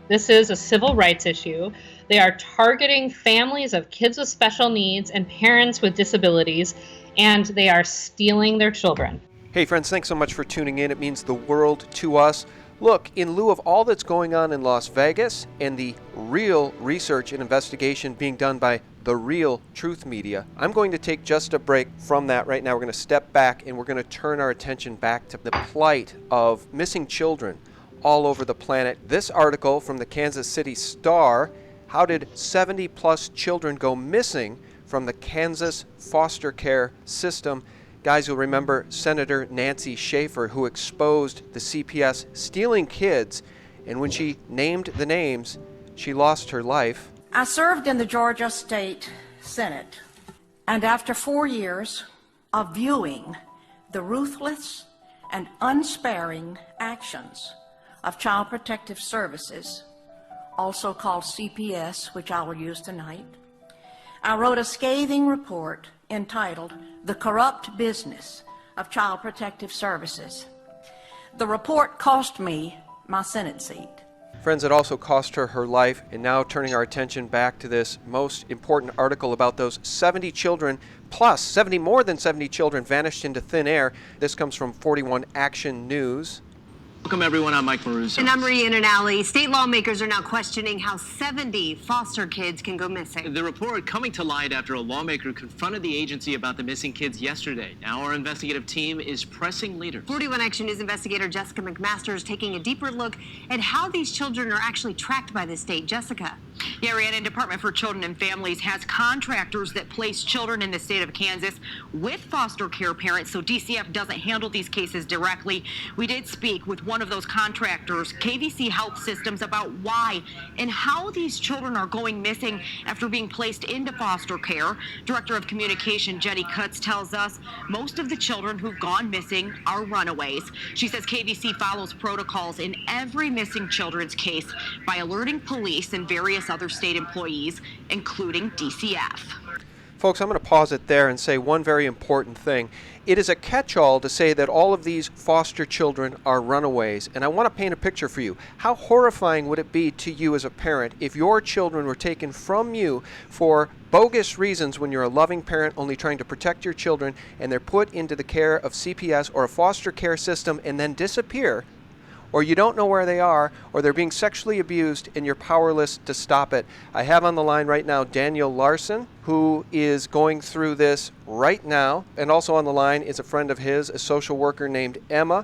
This is a civil rights issue. They are targeting families of kids with special needs and parents with disabilities, and they are stealing their children. Hey friends, thanks so much for tuning in. It means the world to us. Look, in lieu of all that's going on in Las Vegas and the real research and investigation being done by the real truth media, I'm going to take just a break from that right now. We're going to step back and we're going to turn our attention back to the plight of missing children all over the planet. This article from the Kansas City Star, how did 70 plus children go missing from the Kansas foster care system? Guys, you'll remember Senator Nancy Schaefer, who exposed the CPS stealing kids, and when she named the names, she lost her life. I served in the Georgia State Senate, and after 4 years of viewing the ruthless and unsparing actions of Child Protective Services, also called CPS, which I will use tonight, I wrote a scathing report entitled "The Corrupt Business of Child Protective Services." The report cost me my Senate seat. Friends, it also cost her her life, and now turning our attention back to this most important article about those 70 children, plus 70, more than 70 children vanished into thin air. This comes from 41 Action News. Welcome, everyone. I'm Mike Maruso. And I'm Marie Ananelli. State lawmakers are now questioning how 70 foster kids can go missing. The report coming to light after a lawmaker confronted the agency about the missing kids yesterday. Now our investigative team is pressing leaders. 41 Action News investigator Jessica McMaster is taking a deeper look at how these children are actually tracked by the state. Jessica. Yeah, Rhiannon, Department for Children and Families has contractors that place children in the state of Kansas with foster care parents, so DCF doesn't handle these cases directly. We did speak with one of those contractors, KVC Health Systems, about why and how these children are going missing after being placed into foster care. Director of Communication Jenny Kutz tells us most of the children who've gone missing are runaways. She says KVC follows protocols in every missing children's case by alerting police and various other state employees, including DCF. Folks, I'm going to pause it there and say one very important thing. It is a catch-all to say that all of these foster children are runaways, and I want to paint a picture for you. How horrifying would it be to you as a parent if your children were taken from you for bogus reasons when you're a loving parent only trying to protect your children, and they're put into the care of CPS or a foster care system and then disappear, or you don't know where they are, or they're being sexually abused and you're powerless to stop it. I have on the line right now Daniel Larson, who is going through this right now, and also on the line is a friend of his, a social worker named Emma,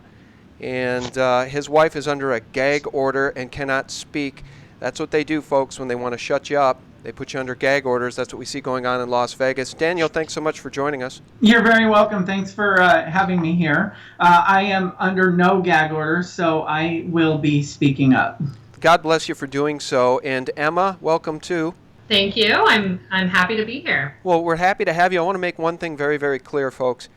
and his wife is under a gag order and cannot speak. That's what they do, folks, when they want to shut you up. They put you under gag orders. That's what we see going on in Las Vegas. Daniel, thanks so much for joining us. You're very welcome. Thanks for having me here. I am under no gag orders, so I will be speaking up. God bless you for doing so. And Emma, welcome too. Thank you. I'm happy to be here. Well, we're happy to have you. I want to make one thing very, very clear, folks.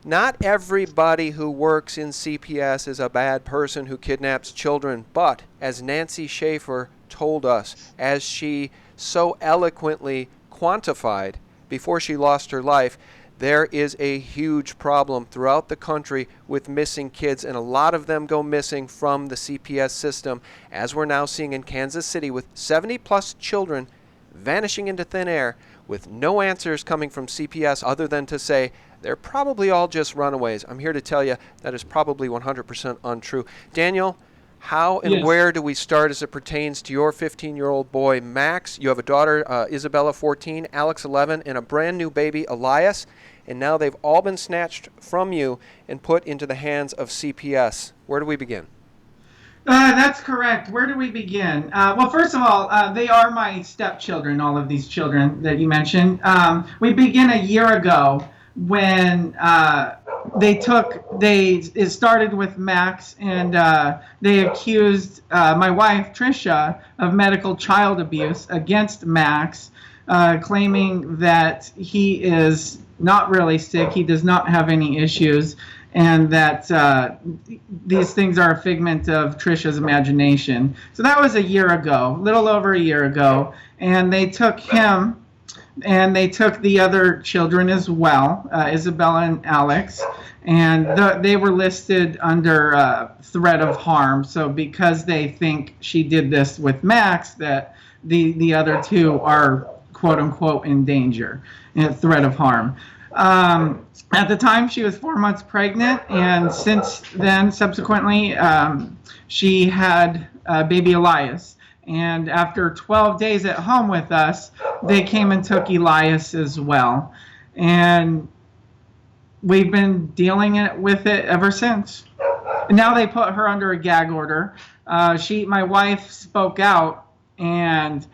Not everybody who works in CPS is a bad person who kidnaps children, but as Nancy Schaefer told us, as she so eloquently quantified before she lost her life, there is a huge problem throughout the country with missing kids, and a lot of them go missing from the CPS system, as we're now seeing in Kansas City with 70 plus children vanishing into thin air with no answers coming from CPS other than to say they're probably all just runaways. I'm here to tell you that is probably 100% untrue. Daniel, how and where do we start as it pertains to your 15-year-old boy, Max? You have a daughter, Isabella, 14, Alex, 11, and a brand new baby, Elias, and now they've all been snatched from you and put into the hands of CPS. Where do we begin? That's correct. Where do we begin? Well, first of all, they are my stepchildren, all of these children that you mentioned. We begin a year ago when it started with Max, and they accused my wife, Trisha, of medical child abuse against Max, claiming that he is not really sick, he does not have any issues, and that these things are a figment of Trisha's imagination. So that was a year ago, a little over a year ago, and they took him and they took the other children as well, Isabella and Alex, and they were listed under threat of harm. So because they think she did this with Max, that the other two are quote unquote in danger and threat of harm. At the time, she was 4 months pregnant, and since then, subsequently, she had baby Elias. And after 12 days at home with us, they came and took Elias as well. And we've been dealing with it ever since. And now they put her under a gag order. My wife spoke out and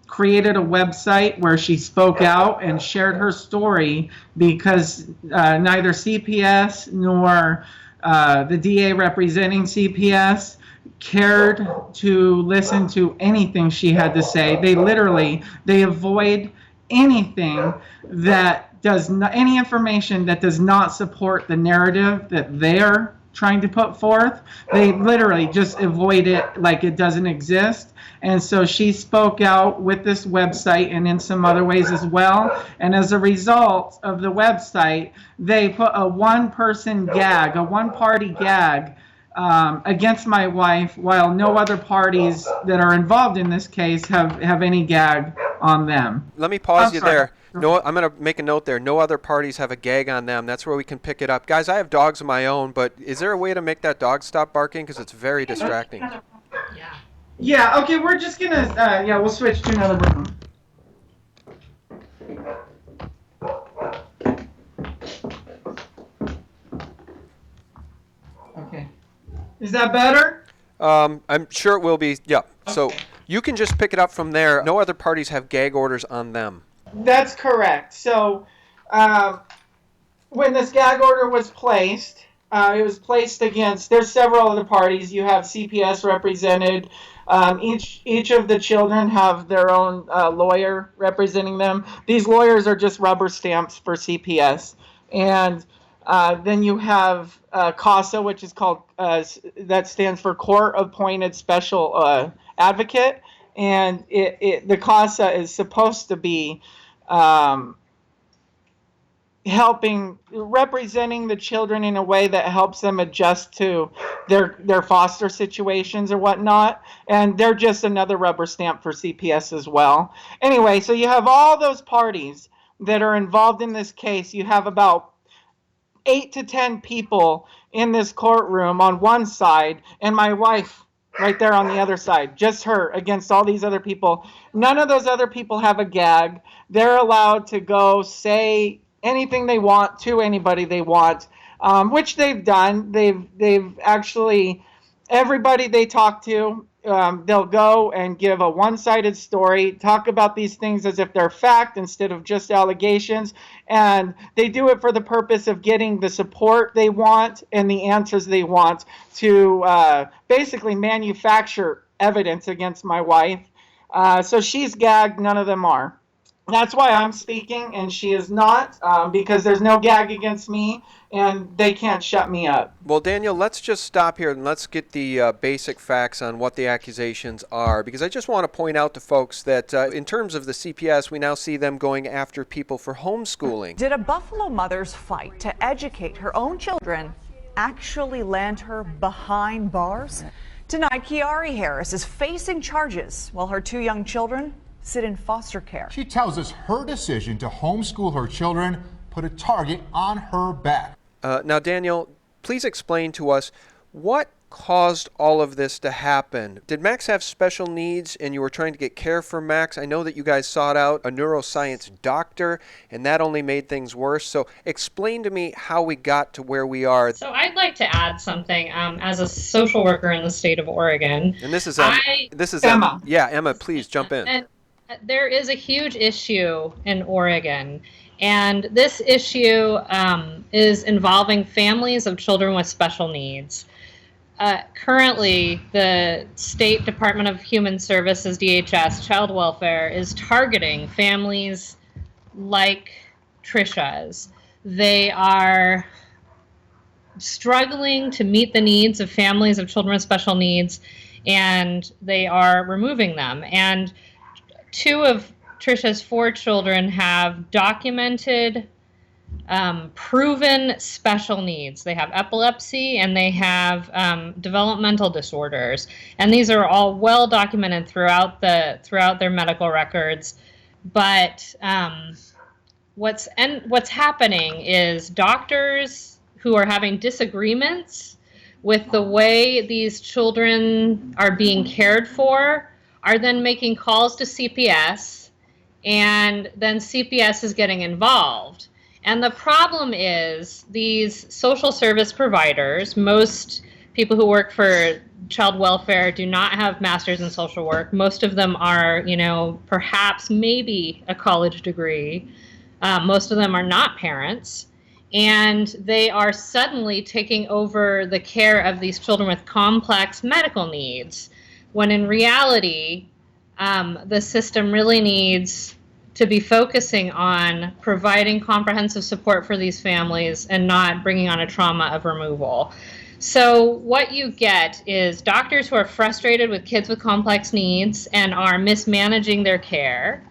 created a website where she spoke out and shared her story, because neither CPS nor the DA representing CPS cared to listen to anything she had to say. They avoid anything that does not, any information that does not support the narrative that they're trying to put forth. They literally just avoid it like it doesn't exist. And so she spoke out with this website and in some other ways as well. And as a result of the website, they put a one-person gag, a one-party gag against my wife, while no other parties that are involved in this case have any gag on them. Let me pause you there. No, I'm going to make a note there. No other parties have a gag on them. That's where we can pick it up. Guys, I have dogs of my own, but is there a way to make that dog stop barking? Because it's very distracting. Yeah, okay, we're just going to, we'll switch to another room. Okay. Is that better? I'm sure it will be. Yeah. Okay. So you can just pick it up from there. No other parties have gag orders on them. That's correct. So when this gag order was placed, it was placed against, there's several other parties. You have CPS represented. Each of the children have their own lawyer representing them. These lawyers are just rubber stamps for CPS. And then you have CASA, which is called, that stands for Court Appointed Special Advocate. And the CASA is supposed to be representing the children in a way that helps them adjust to their foster situations or whatnot. And they're just another rubber stamp for CPS as well. Anyway, so you have all those parties that are involved in this case. You have about 8 to 10 people in this courtroom on one side, and my wife right there on the other side, just her against all these other people. None of those other people have a gag. They're allowed to go say anything they want to anybody they want, which they've done. They've actually, everybody they talk to, they'll go and give a one-sided story, talk about these things as if they're fact instead of just allegations, and they do it for the purpose of getting the support they want and the answers they want to basically manufacture evidence against my wife. So she's gagged, none of them are. That's why I'm speaking and she is not, because there's no gag against me and they can't shut me up. Well, Daniel, let's just stop here and let's get the basic facts on what the accusations are, because I just want to point out to folks that in terms of the CPS, we now see them going after people for homeschooling. Did a Buffalo mother's fight to educate her own children actually land her behind bars? Tonight, Kiari Harris is facing charges while her 2 young children sit in foster care. She tells us her decision to homeschool her children put a target on her back. Now, Daniel, please explain to us what caused all of this to happen. Did Max have special needs and you were trying to get care for Max? I know that you guys sought out a neuroscience doctor and that only made things worse. So explain to me how we got to where we are. So I'd like to add something as a social worker in the state of Oregon. And this is Emma. Yeah, Emma, please jump in. And there is a huge issue in Oregon. And this issue is involving families of children with special needs. Currently, the State Department of Human Services, DHS, Child Welfare, is targeting families like Trisha's. They are struggling to meet the needs of families of children with special needs, and they are removing them. And two of Trisha's 4 children have documented, proven special needs. They have epilepsy and they have developmental disorders, and these are all well documented throughout their medical records. But what's happening is doctors who are having disagreements with the way these children are being cared for are then making calls to CPS, and then CPS is getting involved. And the problem is these social service providers, most people who work for child welfare do not have masters in social work. Most of them are, perhaps maybe a college degree. Most of them are not parents. And they are suddenly taking over the care of these children with complex medical needs, when in reality, the system really needs to be focusing on providing comprehensive support for these families and not bringing on a trauma of removal. So what you get is doctors who are frustrated with kids with complex needs and are mismanaging their care.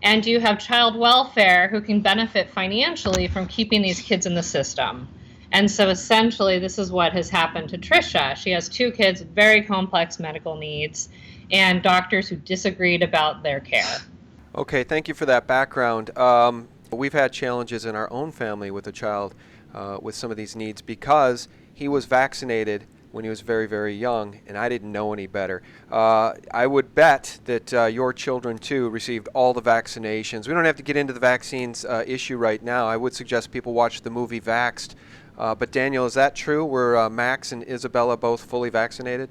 And you have child welfare who can benefit financially from keeping these kids in the system. And so essentially, this is what has happened to Trisha. She has 2 kids with very complex medical needs and doctors who disagreed about their care. Okay, thank you for that background. We've had challenges in our own family with a child with some of these needs because he was vaccinated when he was very, very young, and I didn't know any better. I would bet that your children, too, received all the vaccinations. We don't have to get into the vaccines issue right now. I would suggest people watch the movie Vaxxed. But Daniel, is that true? Were Max and Isabella both fully vaccinated?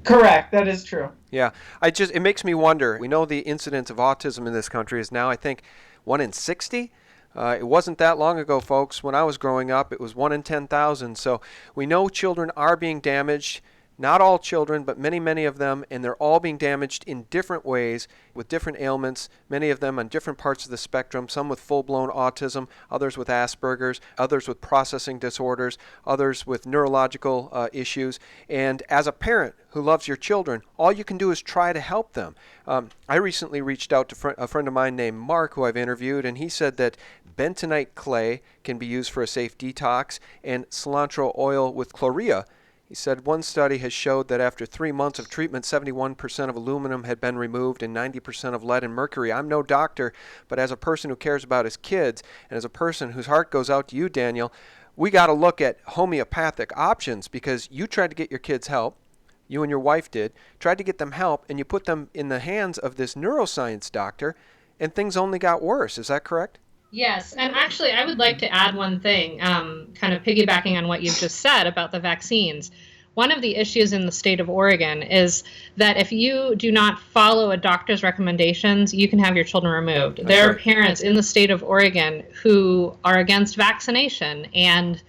Correct. That is true. Yeah. It makes me wonder. We know the incidence of autism in this country is now, I think, 1 in 60. It wasn't that long ago, folks. When I was growing up, it was 1 in 10,000. So we know children are being damaged. Not all children, but many, many of them, and they're all being damaged in different ways with different ailments, many of them on different parts of the spectrum, some with full-blown autism, others with Asperger's, others with processing disorders, others with neurological issues. And as a parent who loves your children, all you can do is try to help them. I recently reached out to a friend of mine named Mark, who I've interviewed, and he said that bentonite clay can be used for a safe detox, and cilantro oil with chlorea. He said one study has showed that after 3 months of treatment, 71% of aluminum had been removed and 90% of lead and mercury. I'm no doctor, but as a person who cares about his kids and as a person whose heart goes out to you, Daniel, we got to look at homeopathic options, because you tried to get your kids help. You and your wife did, tried to get them help, and you put them in the hands of this neuroscience doctor, and things only got worse. Is that correct? Yes, and actually I would like to add one thing, kind of piggybacking on what you've just said about the vaccines. One of the issues in the state of Oregon is that if you do not follow a doctor's recommendations, you can have your children removed. That's there right. are parents in the state of Oregon who are against vaccination, and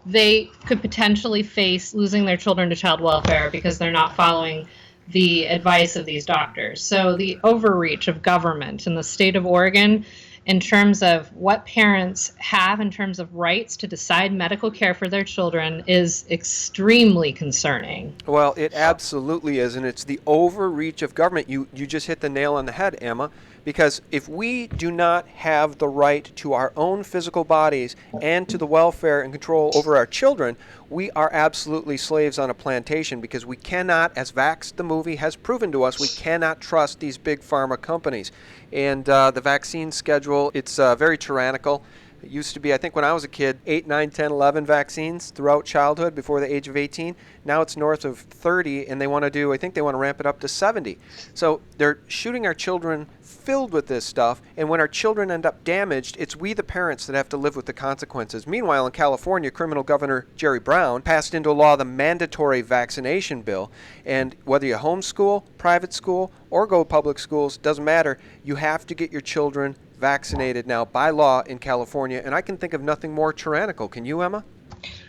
they could potentially face losing their children to child welfare because they're not following the advice of these doctors. So the overreach of government in the state of Oregon in terms of what parents have in terms of rights to decide medical care for their children is extremely concerning. Well, it absolutely is, and it's the overreach of government. You just hit the nail on the head, Emma, because if we do not have the right to our own physical bodies and to the welfare and control over our children, we are absolutely slaves on a plantation, because we cannot, as Vaxxed the movie has proven to us, we cannot trust these big pharma companies. And the vaccine schedule, it's very tyrannical. It used to be, I think when I was a kid, 8, 9, 10, 11 vaccines throughout childhood before the age of 18. Now it's north of 30, and they want to ramp it up to 70. So they're shooting our children filled with this stuff, and when our children end up damaged, it's we the parents that have to live with the consequences. Meanwhile, in California, criminal governor Jerry Brown passed into law the mandatory vaccination bill, and whether you homeschool, private school, or go public schools, doesn't matter, you have to get your children vaccinated now by law in California, and I can think of nothing more tyrannical. Can you, Emma?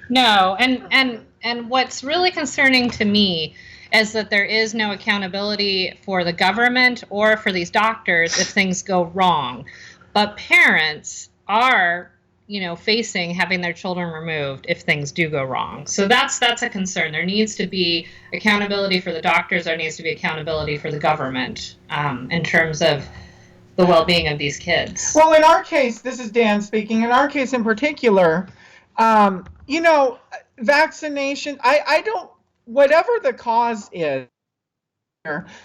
No, and what's really concerning to me is that there is no accountability for the government or for these doctors if things go wrong. But parents are, facing having their children removed if things do go wrong. So that's a concern. There needs to be accountability for the doctors. There needs to be accountability for the government in terms of the well-being of these kids. Well, in our case, this is Dan speaking. In our case in particular, vaccination. I don't. Whatever the cause is.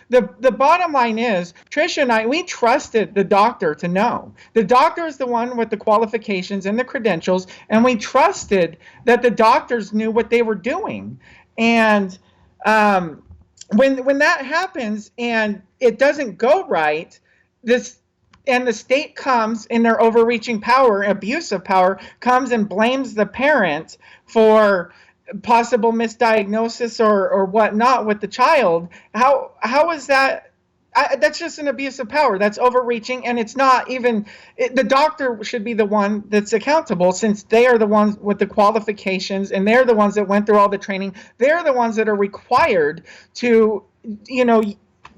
The bottom line is, Trisha and I, we trusted the doctor to know. The doctor is the one with the qualifications and the credentials, and we trusted that the doctors knew what they were doing. And when that happens and it doesn't go right, and the state comes in their overreaching power, abuse of power, comes and blames the parent for possible misdiagnosis or whatnot with the child. How is that? That's just an abuse of power. That's overreaching, and it's not even. The doctor should be the one that's accountable, since they are the ones with the qualifications, and they're the ones that went through all the training. They're the ones that are required to,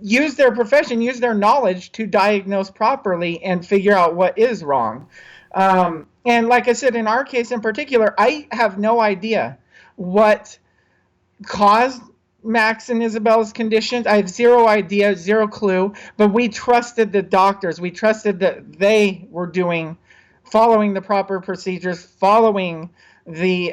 use their profession, use their knowledge to diagnose properly and figure out what is wrong. And like I said, in our case in particular, I have no idea what caused Max and Isabella's conditions. I have zero idea, zero clue, but we trusted the doctors. We trusted that they were following the proper procedures, following the,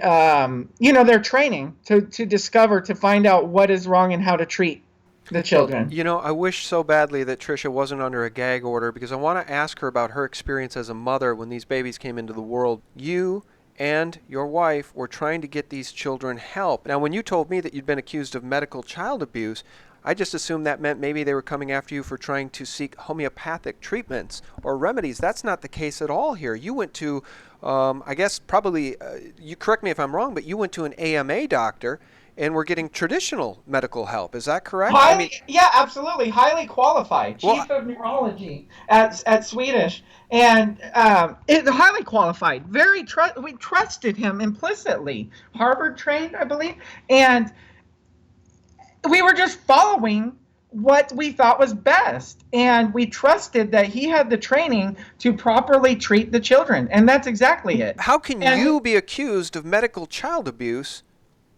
their training to find out what is wrong and how to treat the children. I wish so badly that Trisha wasn't under a gag order, because I want to ask her about her experience as a mother when these babies came into the world. You and your wife were trying to get these children help. Now, when you told me that you'd been accused of medical child abuse, I just assumed that meant maybe they were coming after you for trying to seek homeopathic treatments or remedies. That's not the case at all here. You went to, I guess probably, you correct me if I'm wrong, but you went to an AMA doctor and were getting traditional medical help. Is that correct? Yeah, absolutely. Highly qualified. Chief of neurology at Swedish. And highly qualified. We trusted him implicitly. Harvard trained, I believe. And we were just following what we thought was best. And we trusted that he had the training to properly treat the children. And that's exactly it. How can you be accused of medical child abuse?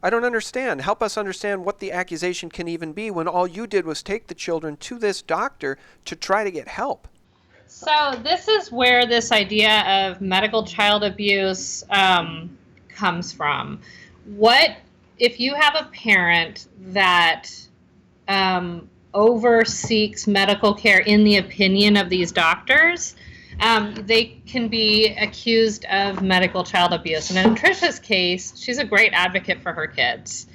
I don't understand. Help us understand what the accusation can even be when all you did was take the children to this doctor to try to get help. So this is where this idea of medical child abuse comes from. What if you have a parent that overseeks medical care in the opinion of these doctors? They can be accused of medical child abuse. And in Trisha's case, she's a great advocate for her kids.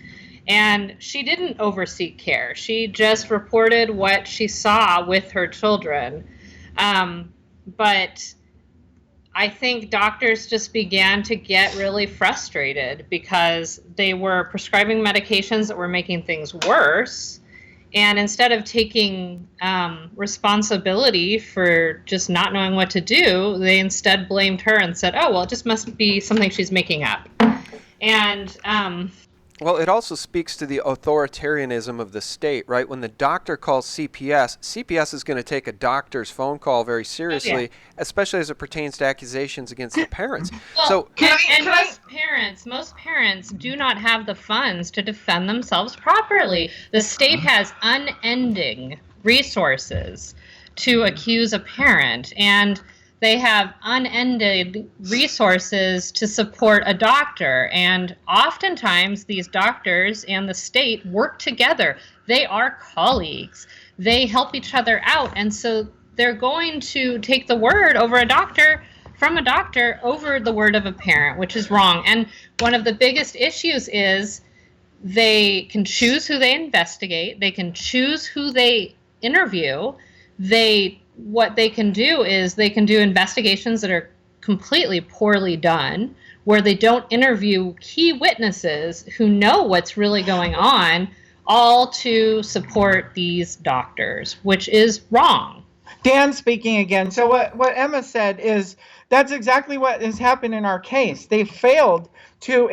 And she didn't overseek care. She just reported what she saw with her children. But I think doctors just began to get really frustrated because they were prescribing medications that were making things worse. And instead of taking responsibility for just not knowing what to do, they instead blamed her and said, oh, well, it just must be something she's making up. And well, it also speaks to the authoritarianism of the state, right? When the doctor calls CPS is going to take a doctor's phone call very seriously, especially as it pertains to accusations against the parents. Well, most parents do not have the funds to defend themselves properly. The state has unending resources to accuse a parent, and they have unending resources to support a doctor. And oftentimes these doctors and the state work together. They are colleagues. They help each other out. And so they're going to take the word from a doctor over the word of a parent, which is wrong. And one of the biggest issues is they can choose who they investigate. They can choose who they interview. What they can do is they can do investigations that are completely poorly done, where they don't interview key witnesses who know what's really going on, all to support these doctors, which is wrong. Dan speaking again. So what Emma said is that's exactly what has happened in our case. They failed to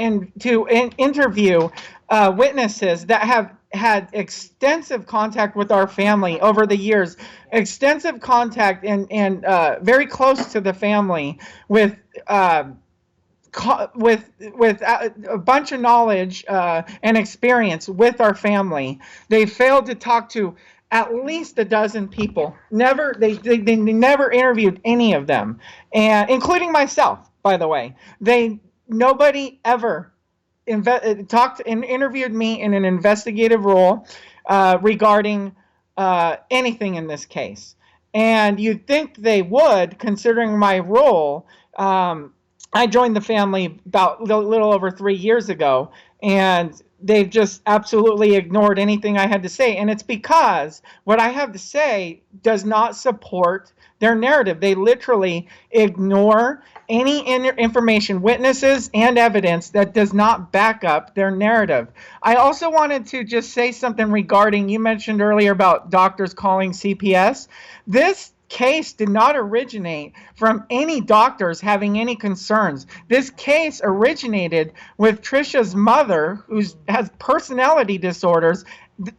interview witnesses that have had extensive contact with our family over the years, extensive contact and very close to the family with a bunch of knowledge and experience with our family. They failed to talk to at least a dozen people. They never interviewed any of them, and including myself, by the way. Nobody ever talked and interviewed me in an investigative role regarding anything in this case. And you'd think they would, considering my role. I joined the family about a little over 3 years ago, and they've just absolutely ignored anything I had to say. And it's because what I have to say does not support their narrative. They literally ignore any information, witnesses, and evidence that does not back up their narrative. I also wanted to just say something regarding, you mentioned earlier about doctors calling CPS. This case did not originate from any doctors having any concerns. This case originated with Trisha's mother, who has personality disorders,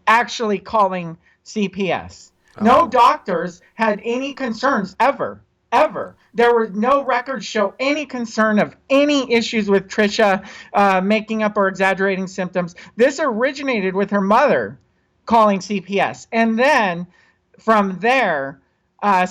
actually calling CPS. No doctors had any concerns ever. There were no records show any concern of any issues with Trisha making up or exaggerating symptoms. This originated with her mother calling CPS. And then from there, her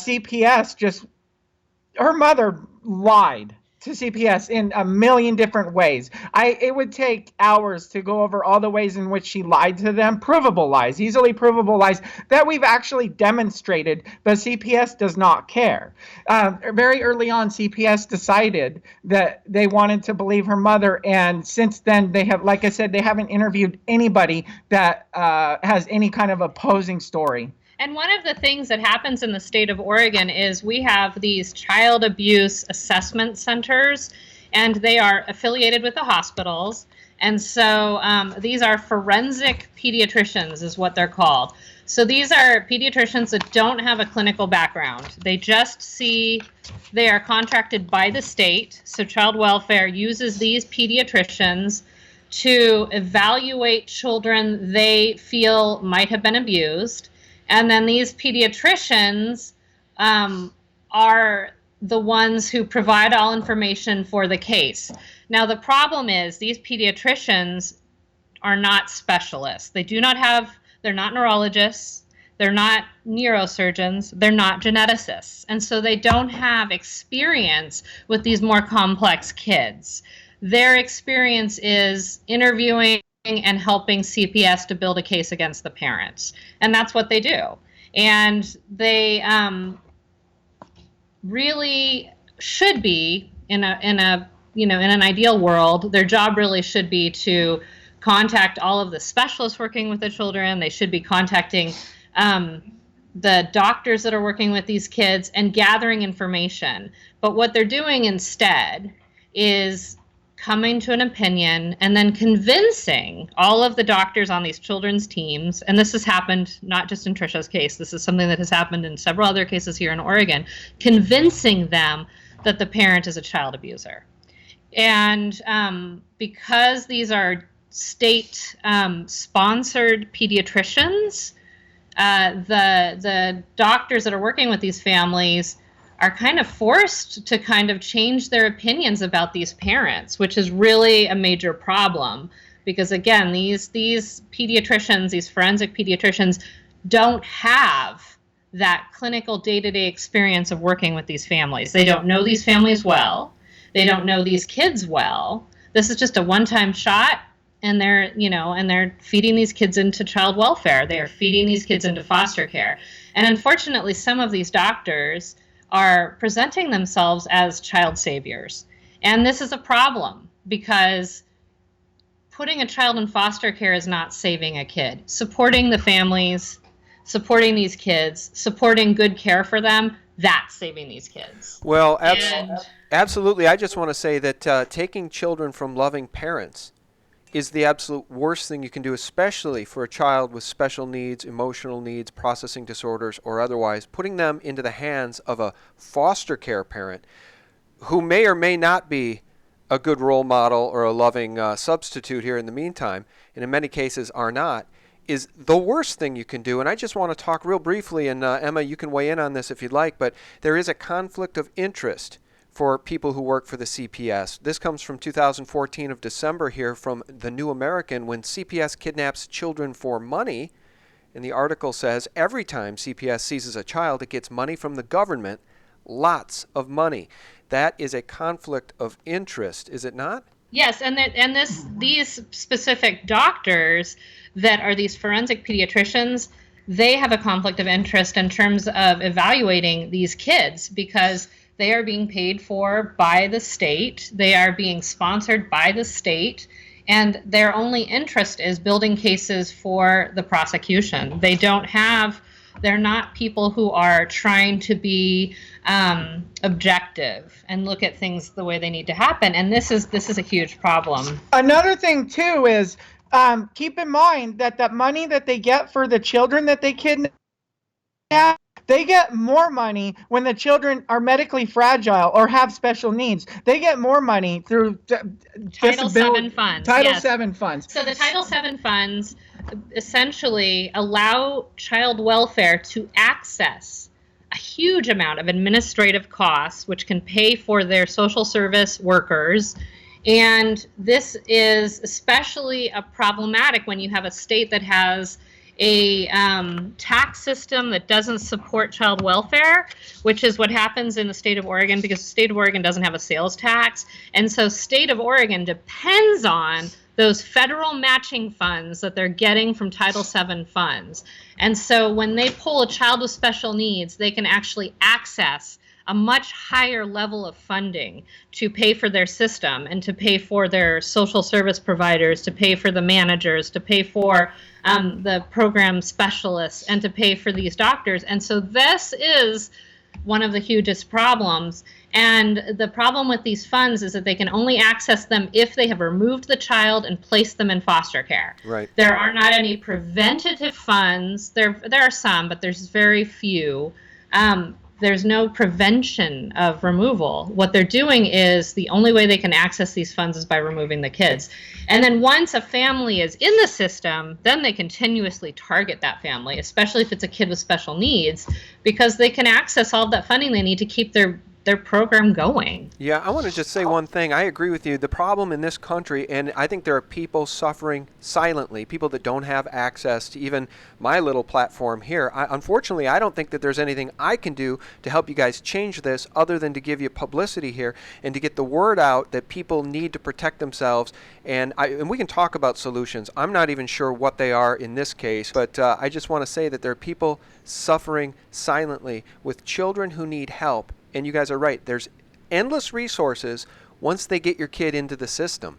mother lied to CPS in a million different ways. It would take hours to go over all the ways in which she lied to them. Provable lies, easily provable lies that we've actually demonstrated, but CPS does not care. Very early on, CPS decided that they wanted to believe her mother, and since then, they have, like I said, they haven't interviewed anybody that has any kind of opposing story. And one of the things that happens in the state of Oregon is we have these child abuse assessment centers, and they are affiliated with the hospitals. And so these are forensic pediatricians is what they're called. So these are pediatricians that don't have a clinical background. They are contracted by the state. So child welfare uses these pediatricians to evaluate children they feel might have been abused. And then these pediatricians are the ones who provide all information for the case. Now, the problem is these pediatricians are not specialists. They're not neurologists, they're not neurosurgeons, they're not geneticists. And so they don't have experience with these more complex kids. Their experience is interviewing and helping CPS to build a case against the parents. And that's what they do. And they really should be in an ideal world, their job really should be to contact all of the specialists working with the children. They should be contacting the doctors that are working with these kids and gathering information. But what they're doing instead is coming to an opinion and then convincing all of the doctors on these children's teams, and this has happened not just in Trisha's case, this is something that has happened in several other cases here in Oregon, convincing them that the parent is a child abuser. And because these are state-sponsored pediatricians, the doctors that are working with these families are kind of forced to kind of change their opinions about these parents, which is really a major problem. Because again, these pediatricians, these forensic pediatricians, don't have that clinical day-to-day experience of working with these families. They don't know these families well. They don't know these kids well. This is just a one-time shot, and they're feeding these kids into child welfare. They are feeding these kids into foster care. And unfortunately, some of these doctors are presenting themselves as child saviors. And this is a problem because putting a child in foster care is not saving a kid. Supporting the families, supporting these kids, supporting good care for them, that's saving these kids. Well, absolutely. I just want to say that taking children from loving parents is the absolute worst thing you can do, especially for a child with special needs, emotional needs, processing disorders, or otherwise. Putting them into the hands of a foster care parent who may or may not be a good role model or a loving substitute here in the meantime, and in many cases are not, is the worst thing you can do. And I just want to talk real briefly, and Emma, you can weigh in on this if you'd like, but there is a conflict of interest for people who work for the CPS. This comes from 2014 of December here from the New American. When CPS kidnaps children for money, And the article says every time CPS seizes a child, it gets money from the government, lots of money. That is a conflict of interest, is it not? Yes, and these specific doctors that are these forensic pediatricians, they have a conflict of interest in terms of evaluating these kids because they are being paid for by the state, they are being sponsored by the state, and their only interest is building cases for the prosecution. They're not people who are trying to be objective and look at things the way they need to happen. And this is a huge problem. Another thing too is keep in mind that the money that they get for the children that they kidnap, they get more money when the children are medically fragile or have special needs. They get more money through Title VII funds. Title yes. VII funds. So the Title VII funds essentially allow child welfare to access a huge amount of administrative costs, which can pay for their social service workers. And this is especially problematic when you have a state that has a tax system that doesn't support child welfare, which is what happens in the state of Oregon because the state of Oregon doesn't have a sales tax. And so state of Oregon depends on those federal matching funds that they're getting from Title VII funds. And so when they pull a child with special needs, they can actually access a much higher level of funding to pay for their system and to pay for their social service providers, to pay for the managers, to pay for the program specialists, and to pay for these doctors. And so this is one of the hugest problems. And the problem with these funds is that they can only access them if they have removed the child and placed them in foster care. Right. There are not any preventative funds. There are some, but there's very few. There's no prevention of removal. What they're doing is the only way they can access these funds is by removing the kids. And then once a family is in the system, then they continuously target that family, especially if it's a kid with special needs, because they can access all of that funding they need to keep their program going. Yeah, I want to just say one thing. I agree with you. The problem in this country, and I think there are people suffering silently, people that don't have access to even my little platform here. Unfortunately, I don't think that there's anything I can do to help you guys change this other than to give you publicity here and to get the word out that people need to protect themselves. And we can talk about solutions. I'm not even sure what they are in this case, but I just want to say that there are people suffering silently with children who need help. And you guys are right. There's endless resources once they get your kid into the system.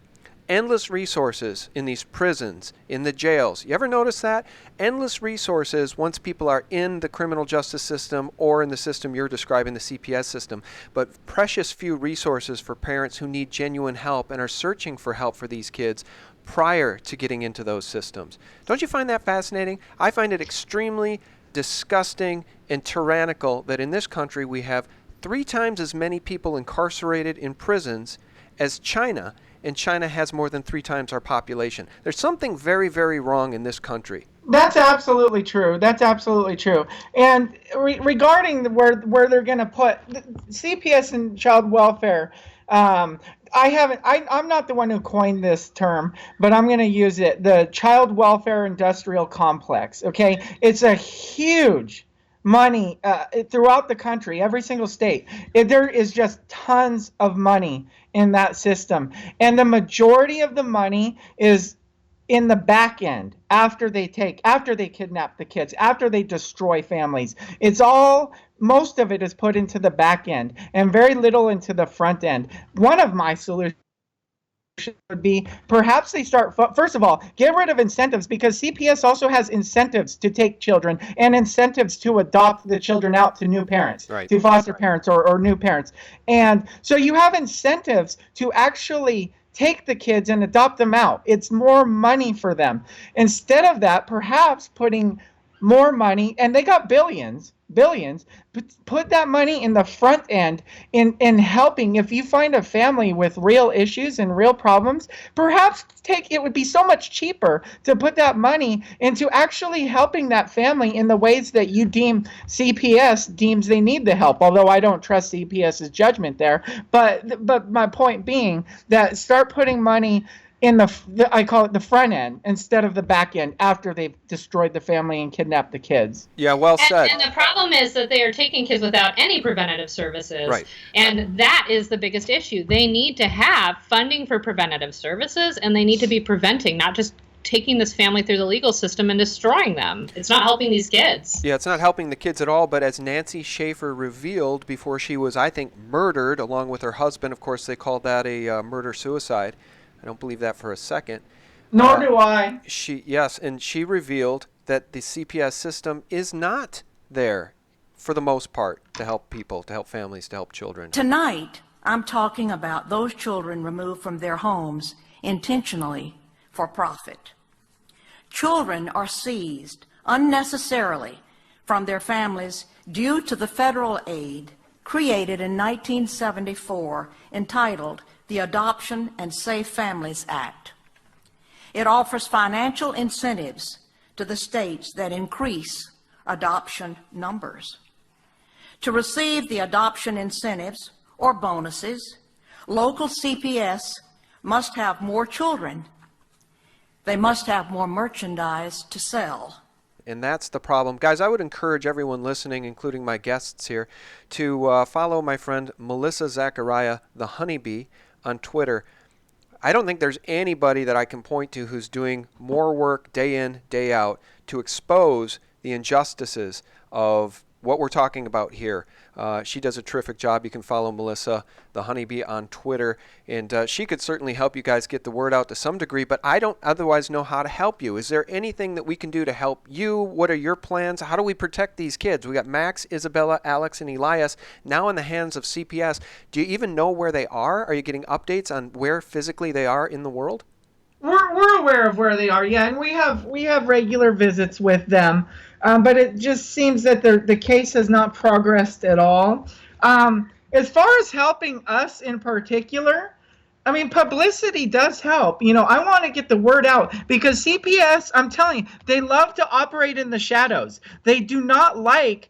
Endless resources in these prisons, in the jails. You ever notice that? Endless resources once people are in the criminal justice system or in the system you're describing, the CPS system. But precious few resources for parents who need genuine help and are searching for help for these kids prior to getting into those systems. Don't you find that fascinating? I find it extremely disgusting and tyrannical that in this country we have 3 times as many people incarcerated in prisons as China, and China has more than 3 times our population. There's something very, very wrong in this country. That's absolutely true. That's absolutely true. And regarding where they're going to put CPS and child welfare, I'm not the one who coined this term, but I'm going to use it. The child welfare industrial complex. Okay, it's a huge money throughout the country, every single state. There is just tons of money in that system. And the majority of the money is in the back end after they kidnap the kids, after they destroy families. Most of it is put into the back end and very little into the front end. One of my solutions would be perhaps they start, first of all, get rid of incentives, because CPS also has incentives to take children and incentives to adopt the children out to new parents, right, to foster parents or new parents. And so you have incentives to actually take the kids and adopt them out. It's more money for them. Instead of that, perhaps putting more money, and they got billions, put that money in the front end in helping. If you find a family with real issues and real problems, perhaps it would be so much cheaper to put that money into actually helping that family in the ways that you deem CPS deems they need the help. Although I don't trust CPS's judgment there, but my point being that start putting money in the I call it the front end instead of the back end after they've destroyed the family and kidnapped the kids. Yeah, well said. And the problem is that they are taking kids without any preventative services. Right. And that is the biggest issue. They need to have funding for preventative services, and they need to be preventing, not just taking this family through the legal system and destroying them. It's not helping these kids. Yeah, it's not helping the kids at all, but as Nancy Schaefer revealed before she was, I think, murdered along with her husband, of course they called that a murder-suicide. I don't believe that for a second. Nor do I. And she revealed that the CPS system is not there, for the most part, to help people, to help families, to help children. Tonight, I'm talking about those children removed from their homes intentionally for profit. Children are seized unnecessarily from their families due to the federal aid created in 1974 entitled the Adoption and Safe Families Act. It offers financial incentives to the states that increase adoption numbers. To receive the adoption incentives or bonuses, local CPS must have more children. They must have more merchandise to sell. And that's the problem. Guys, I would encourage everyone listening, including my guests here, to follow my friend Melissa Zachariah, the Honeybee, on Twitter. I don't think there's anybody that I can point to who's doing more work day in, day out to expose the injustices of what we're talking about here. She does a terrific job. You can follow Melissa, the Honeybee, on Twitter. And she could certainly help you guys get the word out to some degree, but I don't otherwise know how to help you. Is there anything that we can do to help you? What are your plans? How do we protect these kids? We got Max, Isabella, Alex, and Elias now in the hands of CPS. Do you even know where they are? Are you getting updates on where physically they are in the world? We're aware of where they are, yeah, and we have regular visits with them, but it just seems that the case has not progressed at all. As far as helping us in particular, I mean, publicity does help. You know, I want to get the word out because CPS, I'm telling you, they love to operate in the shadows. They do not like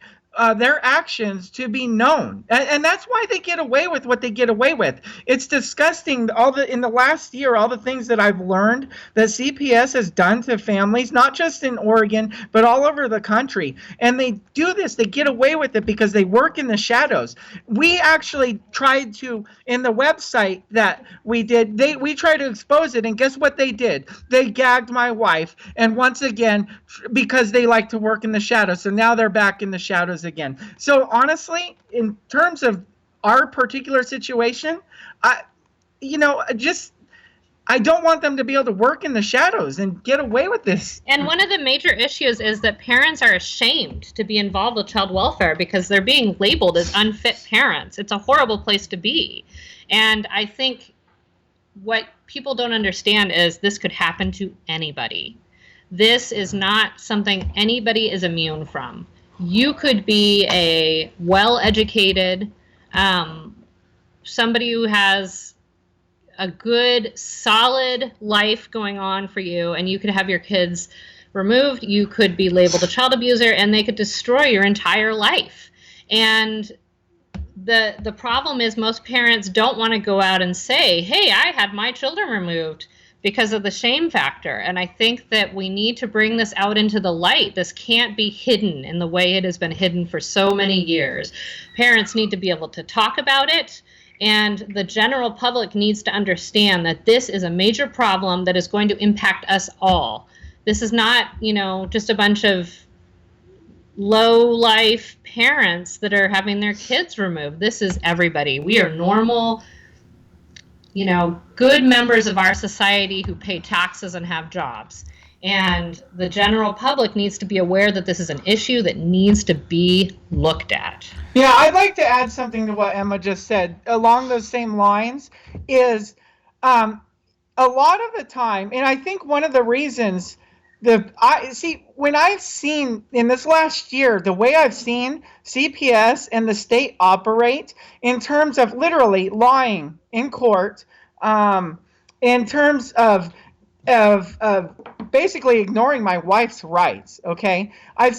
their actions to be known, and that's why they get away with what they get away with. It's disgusting. In the last year, all the things that I've learned that CPS has done to families, not just in Oregon but all over the country, and they do this. They get away with it because they work in the shadows. We actually tried to, in the website that we did, we tried to expose it, and guess what they did? They gagged my wife, and once again, because they like to work in the shadows, so now they're back in the shadows again. So honestly, in terms of our particular situation, I don't want them to be able to work in the shadows and get away with this. And one of the major issues is that parents are ashamed to be involved with child welfare because they're being labeled as unfit parents. It's a horrible place to be. And I think what people don't understand is this could happen to anybody. This is not something anybody is immune from. You could be a well-educated, somebody who has a good, solid life going on for you, and you could have your kids removed. You could be labeled a child abuser, and they could destroy your entire life. And the problem is most parents don't want to go out and say, hey, I had my children removed, because of the shame factor. And I think that we need to bring this out into the light. This can't be hidden in the way it has been hidden for so many years. Parents need to be able to talk about it, and the general public needs to understand that this is a major problem that is going to impact us all. This is not, just a bunch of low-life parents that are having their kids removed. This is everybody. We are normal, good members of our society who pay taxes and have jobs. And the general public needs to be aware that this is an issue that needs to be looked at. Yeah, I'd like to add something to what Emma just said along those same lines is a lot of the time, and I think one of the reasons when I've seen in this last year, the way I've seen CPS and the state operate in terms of literally lying in court, in terms of basically ignoring my wife's rights. Okay,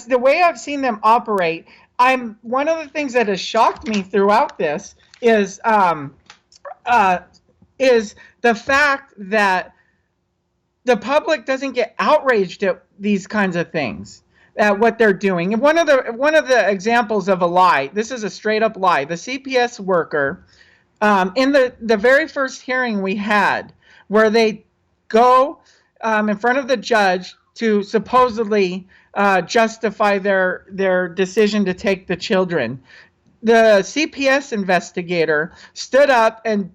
the way I've seen them operate, one of the things that has shocked me throughout this is the fact that the public doesn't get outraged at these kinds of things, at what they're doing. And one of the examples of a lie, this is a straight up lie. The CPS worker, in the very first hearing we had, where they go in front of the judge to supposedly justify their decision to take the children, the CPS investigator stood up and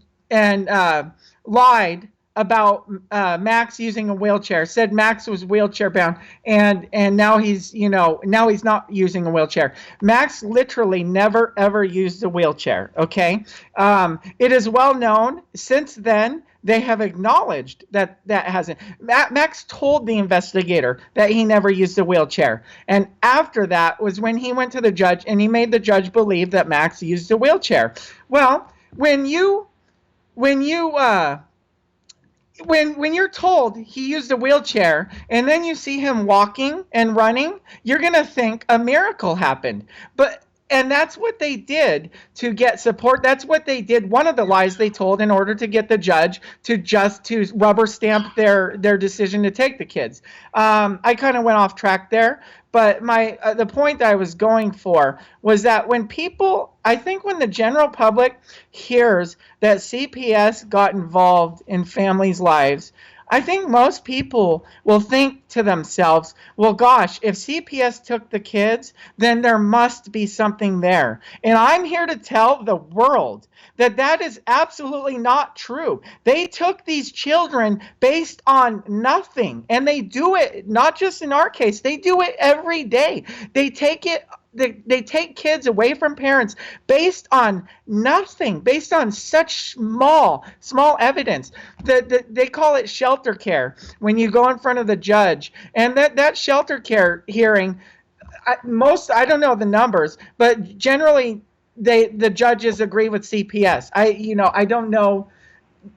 lied about Max using a wheelchair, said Max was wheelchair bound, and now he's not using a wheelchair. Max literally never ever used a wheelchair. Okay, it is well known. Since then, they have acknowledged that hasn't. Max told the investigator that he never used a wheelchair, and after that was when he went to the judge and he made the judge believe that Max used a wheelchair. Well, when you're told he used a wheelchair and then you see him walking and running, you're going to think a miracle happened. And that's what they did to get support. That's what they did. One of the lies they told in order to get the judge to rubber stamp their decision to take the kids. I kind of went off track there, but the point that I was going for was that when the general public hears that CPS got involved in families' lives, I think most people will think to themselves, well, gosh, if CPS took the kids, then there must be something there. And I'm here to tell the world that is absolutely not true. They took these children based on nothing. And they do it, not just in our case, they do it every day. They take kids away from parents based on nothing, based on such small evidence. They call it shelter care when you go in front of the judge. And that shelter care hearing, I don't know the numbers, but generally the judges agree with CPS. I don't know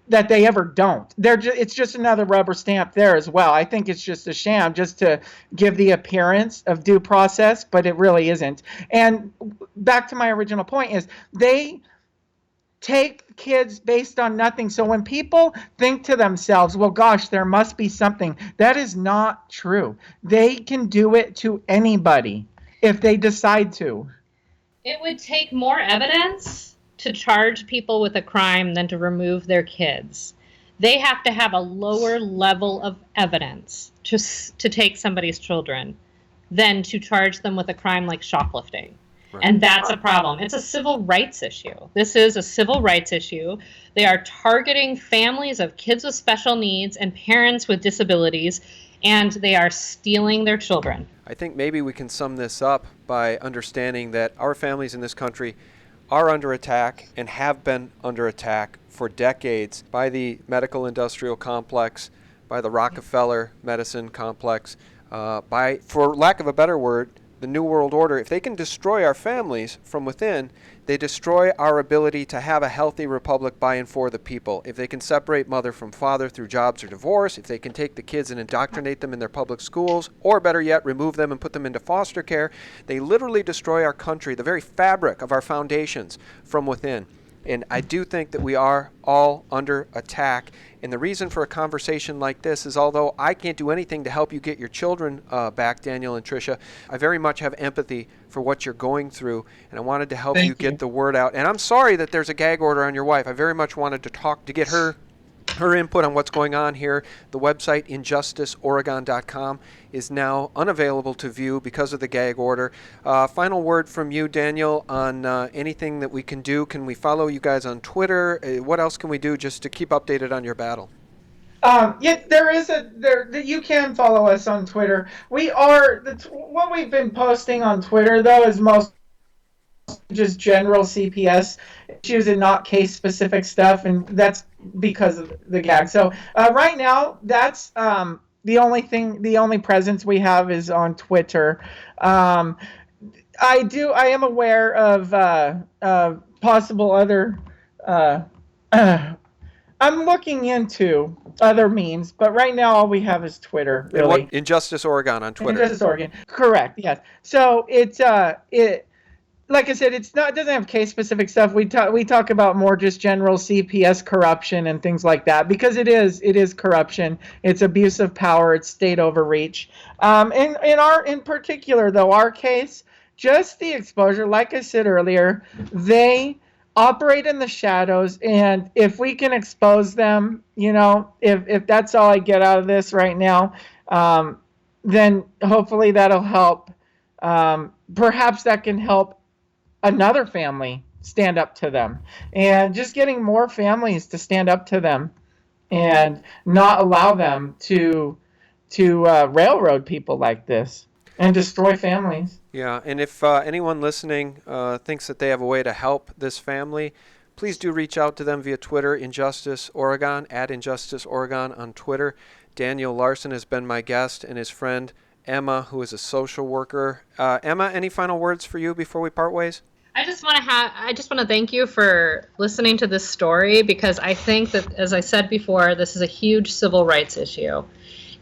that they ever don't. It's just another rubber stamp there as well. I think it's just a sham just to give the appearance of due process, but it really isn't. And back to my original point is they take kids based on nothing. So when people think to themselves, well, gosh, there must be something, that is not true. They can do it to anybody if they decide to. It would take more evidence to charge people with a crime than to remove their kids. They have to have a lower level of evidence to take somebody's children than to charge them with a crime like shoplifting. Right. And that's a problem. It's a civil rights issue. This is a civil rights issue. They are targeting families of kids with special needs and parents with disabilities, and they are stealing their children. I think maybe we can sum this up by understanding that our families in this country are under attack and have been under attack for decades by the medical industrial complex, by the Rockefeller medicine complex, by, for lack of a better word, the New World Order. If they can destroy our families from within, they destroy our ability to have a healthy republic by and for the people. If they can separate mother from father through jobs or divorce, if they can take the kids and indoctrinate them in their public schools, or better yet, remove them and put them into foster care, they literally destroy our country, the very fabric of our foundations from within. And I do think that we are all under attack. And the reason for a conversation like this is, although I can't do anything to help you get your children back, Daniel and Trisha, I very much have empathy for what you're going through, and I wanted to help you get the word out. And I'm sorry that there's a gag order on your wife. I very much wanted to get her input on what's going on here. The website injusticeoregon.com is now unavailable to view because of the gag order. Final word from you, Daniel, on anything that we can do. Can we follow you guys on Twitter? What else can we do just to keep updated on your battle? You can follow us on Twitter. What we've been posting on Twitter, though, is most just general CPS issues and not case-specific stuff, and that's because of the gag. So right now, that's the only presence we have is on Twitter. I am aware of possible other. I'm looking into other means, but right now all we have is Twitter. Really, Injustice Oregon on Twitter. Injustice Oregon, correct? Yes. So like I said, it doesn't have case specific stuff. We talk about more just general CPS corruption and things like that, because it is corruption. It's abuse of power. It's state overreach. In particular though, our case, just the exposure, like I said earlier, they operate in the shadows, and if we can expose them, if that's all I get out of this right now, then hopefully that'll help. Perhaps that can help another family stand up to them, and just getting more families to stand up to them and not allow them to railroad people like this and destroy families. Yeah, and if anyone listening thinks that they have a way to help this family, please do reach out to them via Twitter, Injustice Oregon, @Injustice Oregon on Twitter. Daniel Larson has been my guest, and his friend Emma, who is a social worker. Emma, any final words for you before we part ways? I just want to thank you for listening to this story, because I think that, as I said before, this is a huge civil rights issue.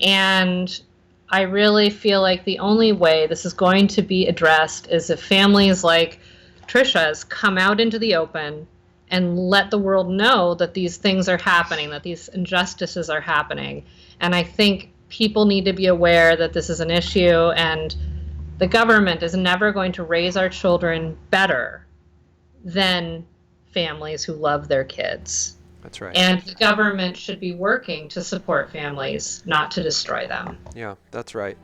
And I really feel like the only way this is going to be addressed is if families like Trisha's come out into the open and let the world know that these things are happening, that these injustices are happening. And I think people need to be aware that this is an issue, and the government is never going to raise our children better than families who love their kids. That's right. And the government should be working to support families, not to destroy them. Yeah, that's right.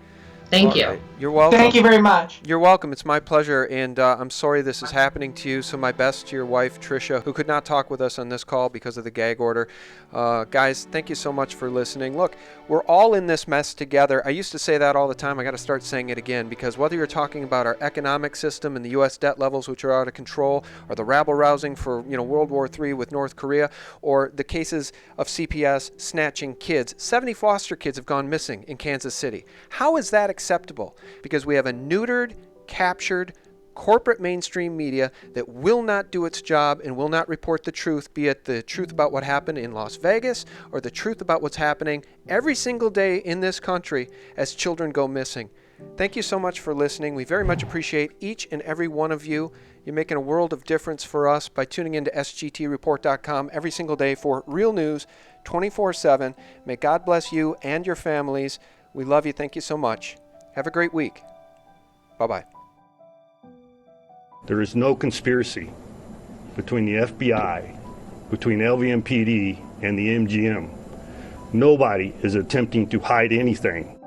Thank you. Right. You're welcome. Thank you very much. You're welcome. It's my pleasure, and I'm sorry this is happening to you, so my best to your wife, Trisha, who could not talk with us on this call because of the gag order. Guys, thank you so much for listening. Look, we're all in this mess together. I used to say that all the time. I got to start saying it again, because whether you're talking about our economic system and the U.S. debt levels, which are out of control, or the rabble-rousing for World War III with North Korea, or the cases of CPS snatching kids. 70 foster kids have gone missing in Kansas City. How is that acceptable? Because we have a neutered, captured, corporate mainstream media that will not do its job and will not report the truth, be it the truth about what happened in Las Vegas or the truth about what's happening every single day in this country as children go missing. Thank you so much for listening. We very much appreciate each and every one of you. You're making a world of difference for us by tuning into SGTReport.com every single day for real news 24/7. May God bless you and your families. We love you. Thank you so much. Have a great week. Bye-bye. There is no conspiracy between the FBI, between LVMPD, and the MGM. Nobody is attempting to hide anything.